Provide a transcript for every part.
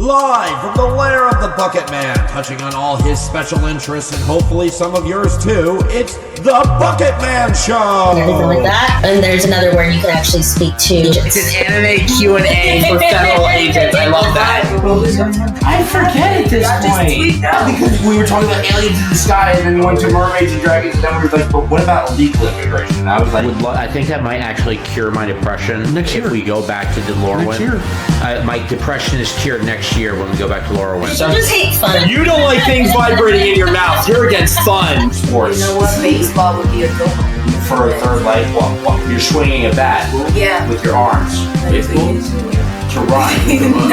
Live from the lair of the Bucketman, touching on all his special interests and hopefully some of yours too, it's the Bucketman Show! Anything like that. And there's another word you can actually speak to. It's an anime Q&A for federal agents. I love that. I forget at this point. Because we were talking about aliens in the sky and then we went to mermaids and dragons and then we were like, but what about illegal immigration? And I was like, I think that might actually cure my depression if we go back to Lorwyn. My depression is cured next year when we go back to Lorwyn. You just hate fun. you don't like things vibrating in your mouth. You're against fun sports. You know what? Baseball would be a good one. For a third leg, well, you're swinging a bat with your arms. It's cool to rhyme with the moon.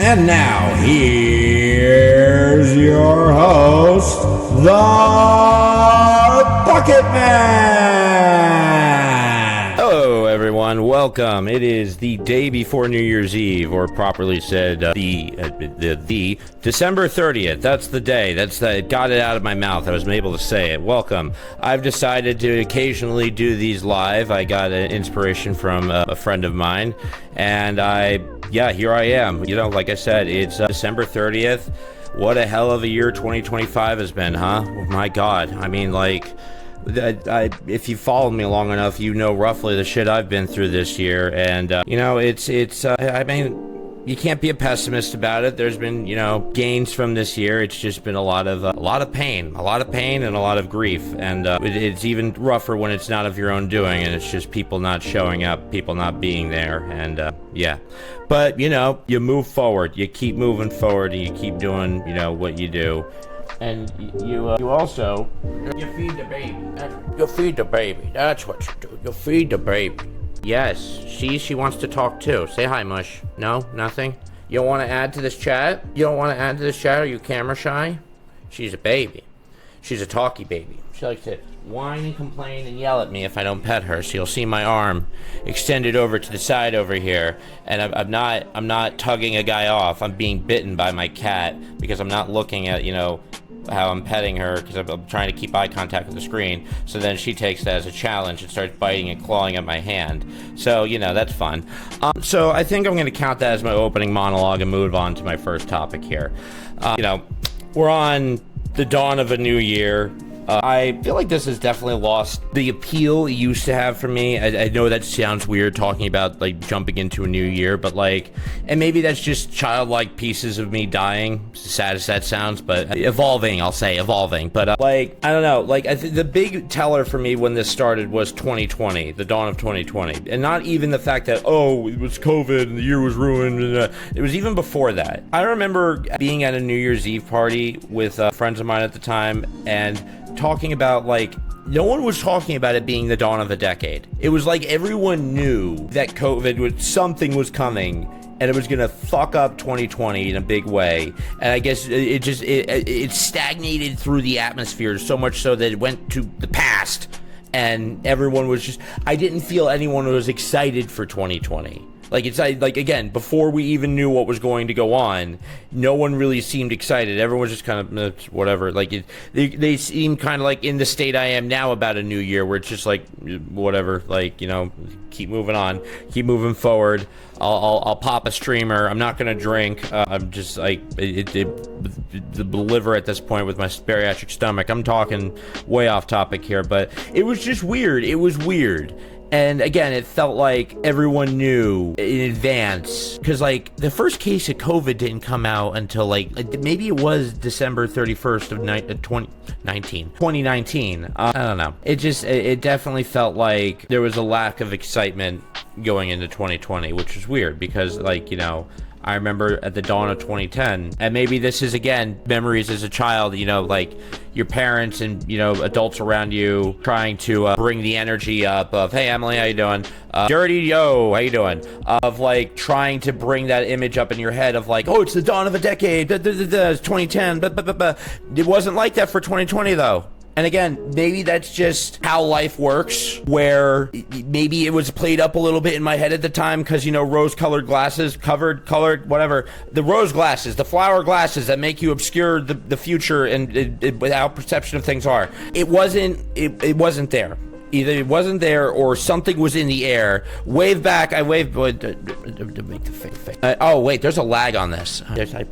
And now, here's your host, the Bucketman! Hello, everyone. Welcome. It is the day before New Year's Eve, or properly said, the December 30th. That's the day. Got it out of my mouth. I was able to say it. Welcome. I've decided to occasionally do these live. I got an inspiration from a friend of mine, and here I am. You know, like I said, it's December 30th. What a hell of a year 2025 has been, huh? Oh my God. I mean, like, if you followed me long enough, you know roughly the shit I've been through this year. And, I mean, you can't be a pessimist about it. There's been, gains from this year. It's just been a lot of pain and a lot of grief. And it's even rougher when it's not of your own doing and it's just people not showing up, people not being there. And, But, you move forward. You keep moving forward and you keep doing, what you do. And you also, you feed the baby. You feed the baby. That's what you do. You feed the baby. Yes, she wants to talk too. Say hi, Mush. No, nothing? You don't want to add to this chat? Are you camera shy? She's a baby. She's a talky baby. She likes to whine and complain and yell at me if I don't pet her. So you'll see my arm extended over to the side over here, and I'm not tugging a guy off. I'm being bitten by my cat because I'm not looking at how I'm petting her because I'm trying to keep eye contact with the screen. So then she takes that as a challenge and starts biting and clawing at my hand. So that's fun. So I think I'm going to count that as my opening monologue and move on to my first topic here. We're on the dawn of a new year. I feel like this has definitely lost the appeal it used to have for me. I know that sounds weird talking about like jumping into a new year, but and maybe that's just childlike pieces of me dying, sad as that sounds, but evolving, I'll say evolving. But I don't know, the big teller for me when this started was 2020, the dawn of 2020. And not even the fact that, it was COVID and the year was ruined. It was even before that. I remember being at a New Year's Eve party with friends of mine at the time and talking about no one was talking about it being the dawn of a decade. It was like everyone knew that something was coming and it was gonna fuck up 2020 in a big way. And I guess it stagnated through the atmosphere so much so that it went to the past and everyone was I didn't feel anyone was excited for 2020. Again, before we even knew what was going to go on, no one really seemed excited. Everyone was just kind of whatever. They seem kind of like in the state I am now about a new year, where it's just whatever. Keep moving on, keep moving forward. I'll pop a streamer. I'm not gonna drink. I'm just the liver at this point with my bariatric stomach. I'm talking way off topic here, but it was just weird. It was weird. And again, it felt like everyone knew in advance because the first case of COVID didn't come out until maybe it was December 31st of 2019. I don't know. It definitely felt like there was a lack of excitement going into 2020, which was weird because I remember at the dawn of 2010, and maybe this is, again, memories as a child, your parents and, adults around you trying to bring the energy up of, hey, Emily, how you doing? Dirty Yo, how you doing? Of, trying to bring that image up in your head of, it's the dawn of a decade, it's 2010, It wasn't like that for 2020, though. And again, maybe that's just how life works, where maybe it was played up a little bit in my head at the time because, rose-colored glasses, colored, whatever. The rose glasses, the flower glasses that make you obscure the future and without perception of things are. It wasn't there. Either it wasn't there or something was in the air. Wave back. I waved. To make the face. Oh, wait. There's a lag on this.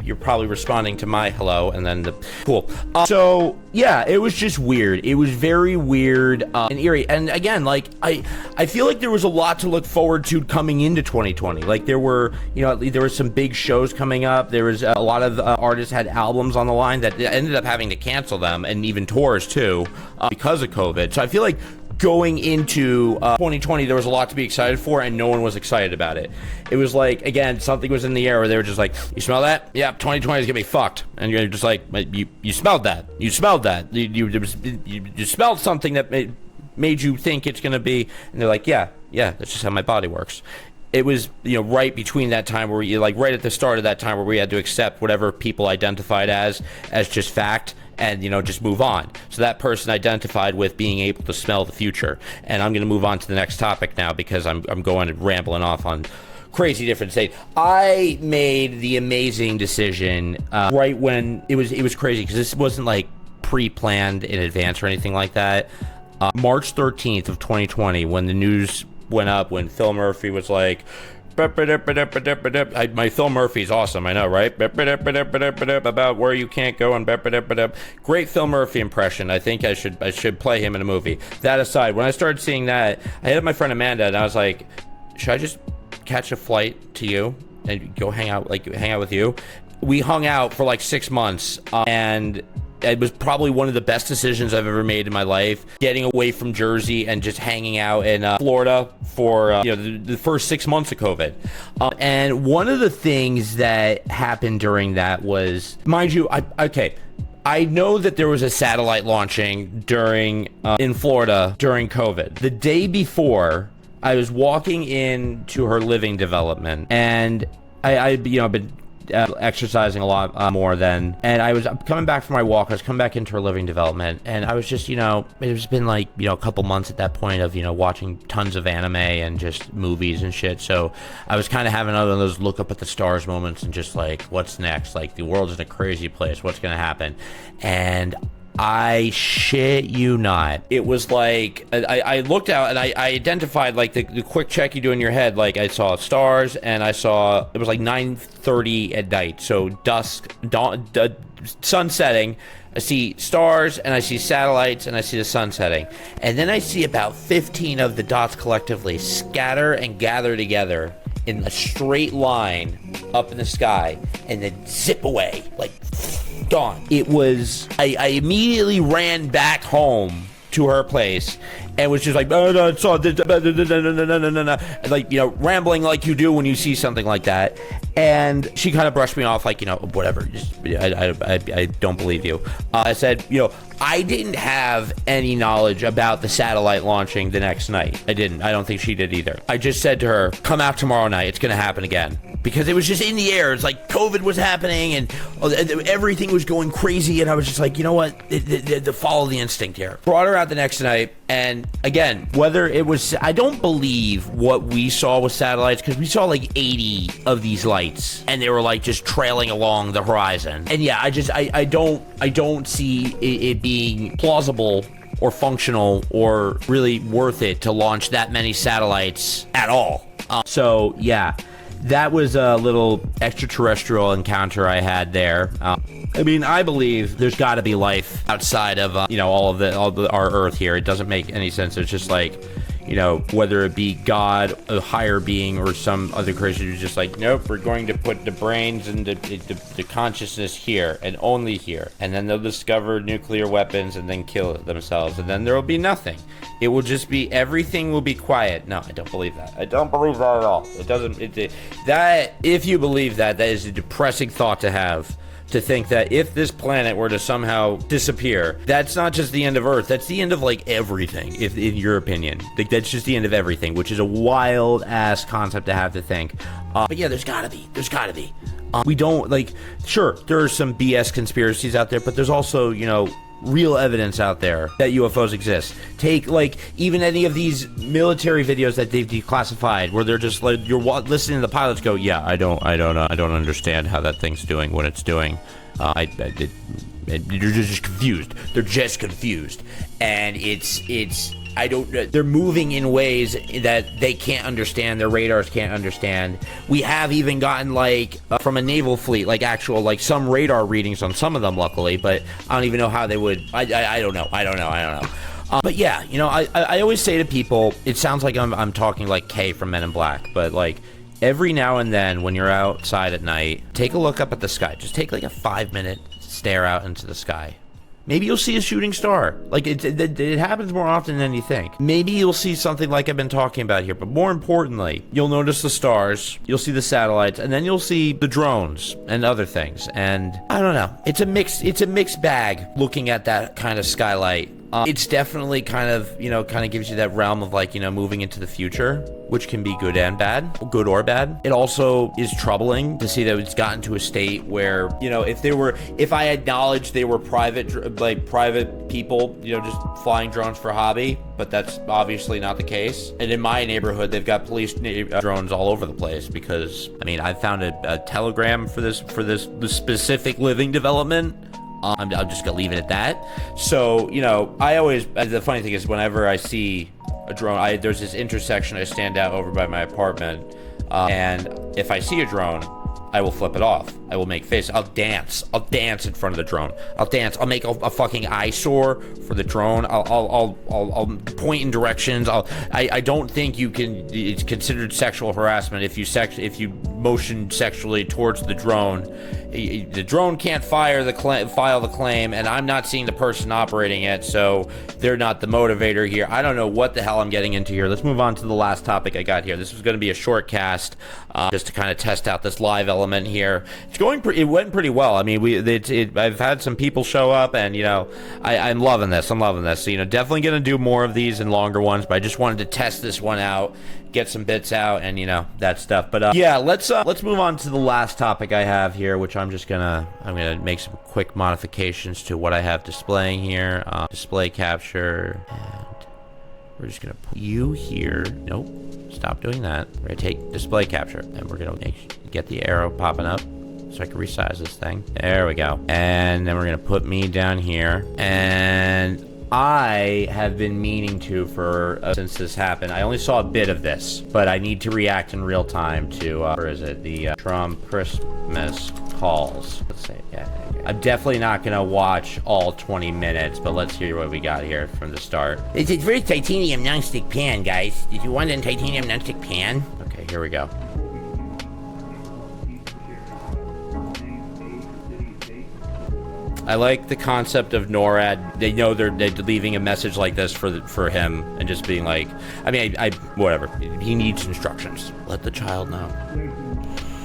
You're probably responding to my hello and then the... Cool. So, yeah, it was just weird. It was very weird and eerie. And again, like, I feel like there was a lot to look forward to coming into 2020. Like, there were, there were some big shows coming up. There was a lot of artists had albums on the line that ended up having to cancel them, and even tours, too, because of COVID. So I feel like going into 2020, there was a lot to be excited for, and no one was excited about it. It was like, again, something was in the air where they were just like, you smell that? Yeah, 2020 is gonna be fucked. And you're just like, you smelled that. You smelled that. You smelled something that made you think it's gonna be. And they're like, yeah, that's just how my body works. It was, right between that time where right at the start of that time where we had to accept whatever people identified as just fact. And, just move on. So that person identified with being able to smell the future. And I'm going to move on to the next topic now because I'm going and rambling off on crazy different state. I made the amazing decision right when it was crazy because this wasn't like pre-planned in advance or anything like that. March 13th of 2020, when the news went up, when Phil Murphy was like, my Phil Murphy's awesome, I know, right? About where you can't go and great Phil Murphy impression. I think I should play him in a movie. That aside, when I started seeing that, I hit up my friend Amanda and I was like, should I just catch a flight to you and go hang out with you? We hung out for like 6 months and it was probably one of the best decisions I've ever made in my life, getting away from Jersey and just hanging out in Florida for the first 6 months of COVID. And one of the things that happened during that was, mind you, I know that there was a satellite launching in Florida during COVID. The day before, I was walking into her living development, and I've been exercising a lot more then, and I was coming back from my walk. I was coming back into her living development, and I was just, it's been like, a couple months at that point of, watching tons of anime and just movies and shit. So I was kind of having one of those look up at the stars moments and just like, what's next? Like, the world's in a crazy place. What's going to happen? And I shit you not, it was like I looked out and I identified like the quick check you do in your head. Like, I saw stars and I saw it was like 9:30 at night, so dusk, dawn, sun setting. I see stars and I see satellites and I see the sun setting, and then I see about 15 of the dots collectively scatter and gather together in a straight line up in the sky and then zip away like gone. It was, I immediately ran back home to her place and was just like, like, rambling like you do when you see something like that. And she kind of brushed me off like, whatever, just, I don't believe you. I said, I didn't have any knowledge about the satellite launching the next night. I didn't. I don't think she did either. I just said to her, come out tomorrow night. It's going to happen again. Because it was just in the air. It's like COVID was happening and everything was going crazy. And I was just like, you know what? The follow the instinct here. Brought her out the next night. And again, whether it was, I don't believe what we saw with satellites, because we saw like 80 of these lights and they were like just trailing along the horizon. And yeah, I don't see it being plausible or functional or really worth it to launch that many satellites at all. So yeah, that was a little extraterrestrial encounter I had there. I believe there's got to be life outside of all of our Earth here. It doesn't make any sense. It's just like, whether it be God, a higher being, or some other creature who's just like, nope, we're going to put the brains and the consciousness here and only here, and then they'll discover nuclear weapons and then kill themselves, and then there will be nothing. It will just be, everything will be quiet. No, I don't believe that. I don't believe that at all. It doesn't. That, if you believe that, that is a depressing thought to have. To think that if this planet were to somehow disappear, that's not just the end of Earth, that's the end of like everything, if in your opinion. Like, that's just the end of everything, which is a wild ass concept to have to think. But yeah, there's gotta be. We don't, like, sure, there are some BS conspiracies out there, but there's also, real evidence out there that UFOs exist. Take, like, even any of these military videos that they've declassified, where they're just like, you're listening to the pilots go, yeah, I don't understand how that thing's doing what it's doing. They're just confused. They're just confused, and they're moving in ways that they can't understand, their radars can't understand. We have even gotten, like, from a naval fleet, like, actual, like, some radar readings on some of them, luckily, but I don't even know how they would, I don't know. But yeah, you know, I always say to people, it sounds like I'm talking like Kay from Men in Black, but, like, every now and then when you're outside at night, take a look up at the sky. Just take, like, a 5-minute stare out into the sky. Maybe you'll see a shooting star. Like, it happens more often than you think. Maybe you'll see something like I've been talking about here, but more importantly, you'll notice the stars, you'll see the satellites, and then you'll see the drones and other things. And I don't know. It's a mixed bag looking at that kind of skylight. It's definitely kind of gives you that realm of, like, you know, moving into the future, which can be good and bad, good or bad. It also is troubling to see that it's gotten to a state where, you know, if I acknowledged they were private people, you know, just flying drones for hobby, but that's obviously not the case. And in my neighborhood, they've got police drones all over the place because, I mean, I found a telegram for this specific living development. I'm just gonna leave it at that. So, you know, the funny thing is, whenever I see a drone, there's this intersection I stand out over by my apartment, and if I see a drone, I will flip it off. I will make faces. I'll dance in front of the drone. I'll dance. I'll make a fucking eyesore for the drone. I'll point in directions. I don't think it's considered sexual harassment if you motion sexually towards the drone. The drone can't file the claim, and I'm not seeing the person operating it, so they're not the motivator here. I don't know what the hell I'm getting into here. Let's move on to the last topic I got here. This was going to be a short cast, just to kind of test out this live element here. It went pretty well. I mean, I've had some people show up, and, you know, I'm loving this. So, you know, definitely going to do more of these and longer ones, but I just wanted to test this one out, get some bits out, and, you know, that stuff. But yeah, let's move on to the last topic I have here, which I'm gonna make some quick modifications to what I have displaying here. Display capture, and we're just gonna put you here. Nope, stop doing that. We're gonna take display capture, and we're gonna get the arrow popping up so I can resize this thing. There we go. And then we're gonna put me down here, and I have been meaning to since this happened. I only saw a bit of this, but I need to react in real time to where is it? The Trump Christmas calls. Let's see. Yeah. I'm definitely not gonna watch all 20 minutes, but let's hear what we got here from the start. It's a very titanium nonstick pan, guys. Did you want a titanium nonstick pan? Okay, here we go. I like the concept of NORAD. They know they're leaving a message like this for him, and just being like, I mean, whatever. He needs instructions. Let the child know.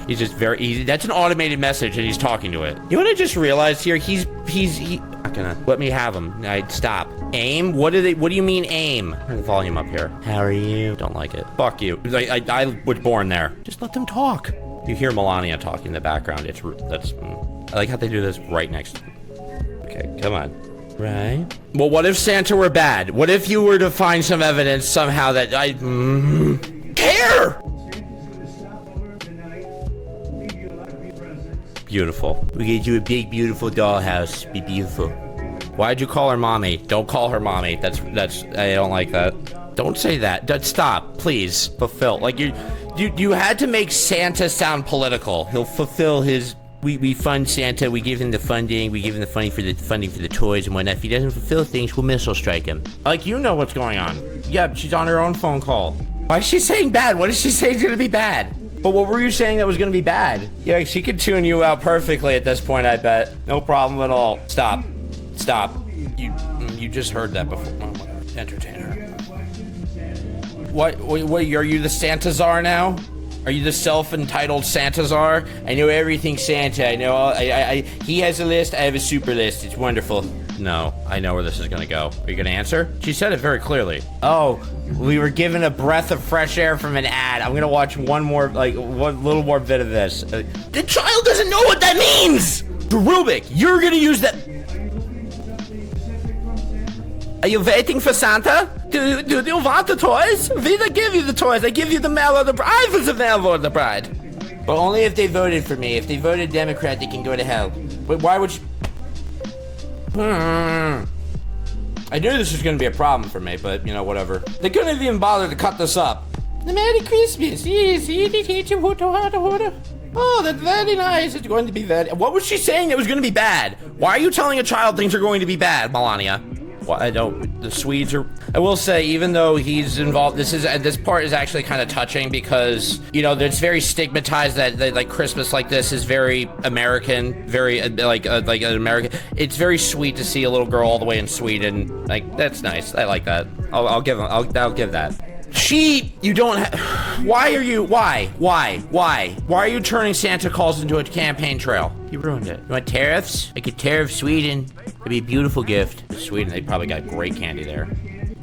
He's just that's an automated message, and he's talking to it. You know what I just realized here? He's not gonna let me have him. Stop. Aim? What do you mean aim? Turn the volume up here. How are you? Don't like it. Fuck you. I was born there. Just let them talk. You hear Melania talking in the background. I like how they do this right next to me. Okay, come on. Right. Well, what if Santa were bad? What if you were to find some evidence somehow that I care? Beautiful. We get you a big, beautiful dollhouse. Be beautiful. Why'd you call her mommy? Don't call her mommy. That's. I don't like that. Don't say that. Stop, please. Fulfill. Like you had to make Santa sound political. He'll fulfill his. We fund Santa, we give him the funding, we give him the funding for the toys and whatnot. If he doesn't fulfill things, we'll missile strike him. Like, you know what's going on. Yeah, she's on her own phone call. Why is she saying bad? What is she saying is gonna be bad? But what were you saying that was gonna be bad? Yeah, she could tune you out perfectly at this point, I bet. No problem at all. Stop. You just heard that before. Oh, whatever. Entertain her. What, are you the Santa Czar now? Are you the self-entitled Santa Czar? I know everything Santa. I know he has a list, I have a super list. It's wonderful. No, I know where this is gonna go. Are you gonna answer? She said it very clearly. Oh, we were given a breath of fresh air from an ad. I'm gonna watch one little more bit of this. The child doesn't know what that means! Rubik, you're gonna use that. Are you waiting for Santa? Do you want the toys? We don't give you the toys. I give you the mail or the bride. I was the mail or the bride. But only if they voted for me. If they voted Democrat, they can go to hell. But why would you... I knew this was going to be a problem for me, but, you know, whatever. They couldn't even bother to cut this up. The Merry Christmas. Yes, oh, that's very nice. It's going to be very... What was she saying that was going to be bad? Why are you telling a child things are going to be bad, Melania? Well, I don't... The Swedes are... I will say, even though he's involved... This part is actually kind of touching because, you know, it's very stigmatized that like, Christmas like this is very American. Very, like an American... It's very sweet to see a little girl all the way in Sweden. Like, that's nice. I like that. I'll give that. You don't why are you turning Santa Claus into a campaign trail? You ruined it. You want tariffs? Like a tariff Sweden. It'd be a beautiful gift. Sweden, they probably got great candy there.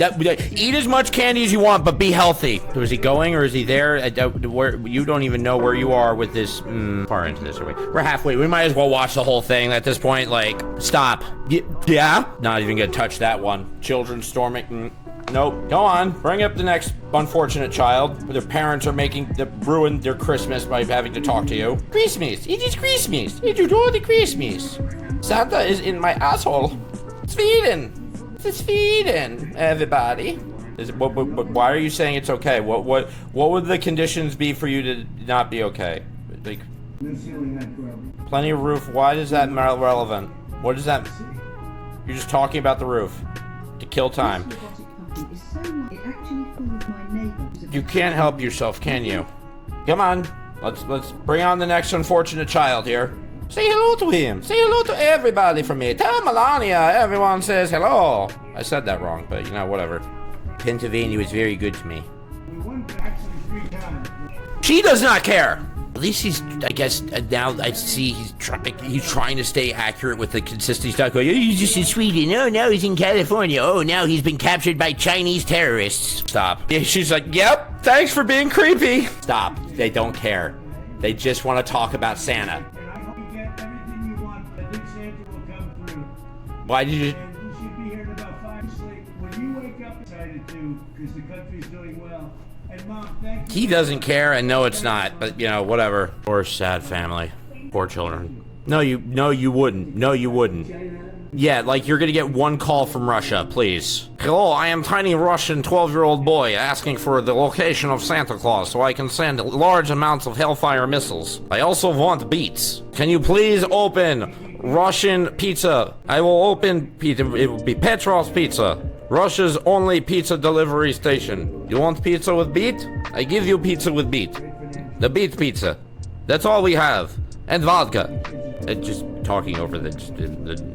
Eat as much candy as you want, but be healthy. So is he going or is he there? You don't even know where you are with this. Far into this, are we? We're halfway. We might as well watch the whole thing at this point. Like, stop. Yeah? Not even gonna touch that one. Children storming. Nope. Go on. Bring up the next unfortunate child. Their parents are ruin their Christmas by having to talk to you. Christmas. It is Christmas. It is all the Christmas. Santa is in my asshole. Sweden. It's Sweden, everybody. Why are you saying it's okay? What would the conditions be for you to not be okay? Like, plenty of roof. Why is that relevant? What is that? You're just talking about the roof to kill time. You can't help yourself, can you? Come on, let's bring on the next unfortunate child here. Say hello to him. Say hello to everybody from me. Tell Melania everyone says hello. I said that wrong, but you know, whatever. Pennsylvania was very good to me. She does not care. At least he's, I guess, now I see he's trying to stay accurate with the consistency stuff. Going, oh, he's just in Sweden. Oh, now he's in California. Oh, now he's been captured by Chinese terrorists. Stop. Yeah, she's like, yep, thanks for being creepy. Stop. They don't care. They just want to talk about Santa. Why did you... You should be here at about 5 sleep. When you wake up, excited too, because the country's doing well. And Mom, thank you. He doesn't care, and no, it's not. But you know, whatever. Poor sad family, poor children. No, you wouldn't. No, you wouldn't. Yeah, like you're gonna get one call from Russia, please. Hello, I am tiny Russian 12-year-old boy asking for the location of Santa Claus so I can send large amounts of Hellfire missiles. I also want beets. Can you please open Russian pizza? I will open pizza. It will be Petrov's Pizza, Russia's only pizza delivery station. You want pizza with beet? I give you pizza with beet. The beet pizza. That's all we have. And vodka. Just talking over the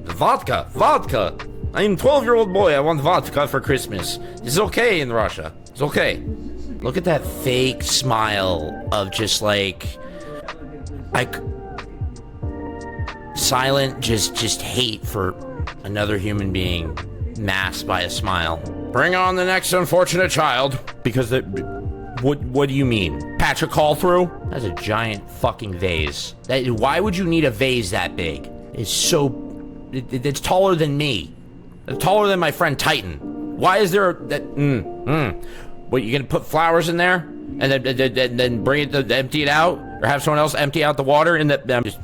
vodka. Vodka. I'm a 12-year-old boy. I want vodka for Christmas. It's okay in Russia. It's okay. Look at that fake smile of just like silent just hate for another human being masked by a smile. Bring on the next unfortunate child. Because what do you mean? Patch a call through? That's a giant fucking vase. Why would you need a vase that big? It's taller than me. It's taller than my friend Titan. Why is there What, you gonna put flowers in there? And then bring it empty it out? Or have someone else empty out the water and just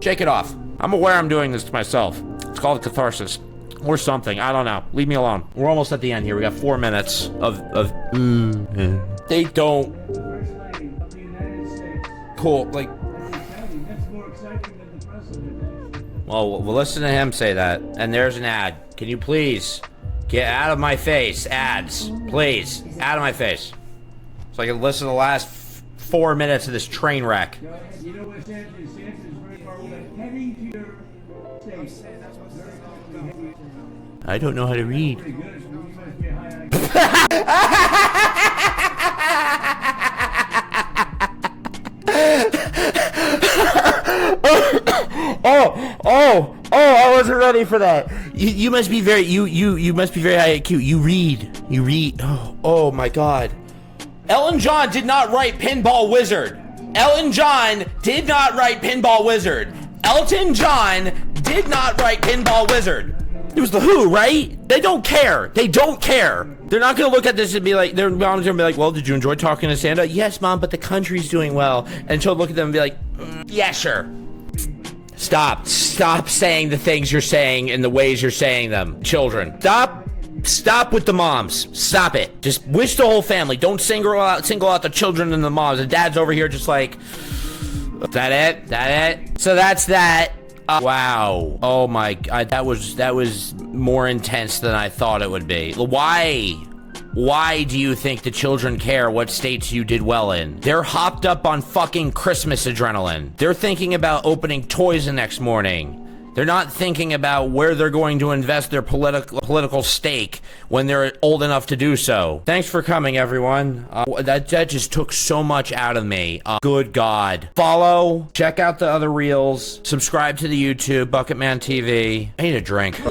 shake it off. I'm aware I'm doing this to myself. It's called catharsis. Or something. I don't know. Leave me alone. We're almost at the end here. We got 4 minutes of They don't. Cool. Like. Well, we'll listen to him say that. And there's an ad. Can you please get out of my face? Ads. Please. Out of my face. So I can listen to the last 4 minutes of this train wreck. You know what Santa is? Santa is very far away. Heading to your state. I don't know how to read. I wasn't ready for that. You must be very you must be very high IQ. You read. Oh my God. Elton John did not write Pinball Wizard. Elton John did not write Pinball Wizard. Elton John did not write Pinball Wizard. It was the WHO, right? They don't care. They don't care. They're not gonna look at this and be like, their mom's gonna be like, well, did you enjoy talking to Santa? Yes, Mom, but the country's doing well. And she'll look at them and be like, yeah, sure. Stop saying the things you're saying and the ways you're saying them. Children, stop with the moms. Stop it. Just wish the whole family. Don't single out the children and the moms. The dad's over here just like, is that it? So that's that. Wow. Oh my God. That was more intense than I thought it would be. Why do you think the children care what states you did well in? They're hopped up on fucking Christmas adrenaline. They're thinking about opening toys the next morning. They're not thinking about where they're going to invest their political stake when they're old enough to do so. Thanks for coming, everyone. That just took so much out of me. Good God. Follow, check out the other reels, subscribe to the YouTube, Bucketman TV. I need a drink.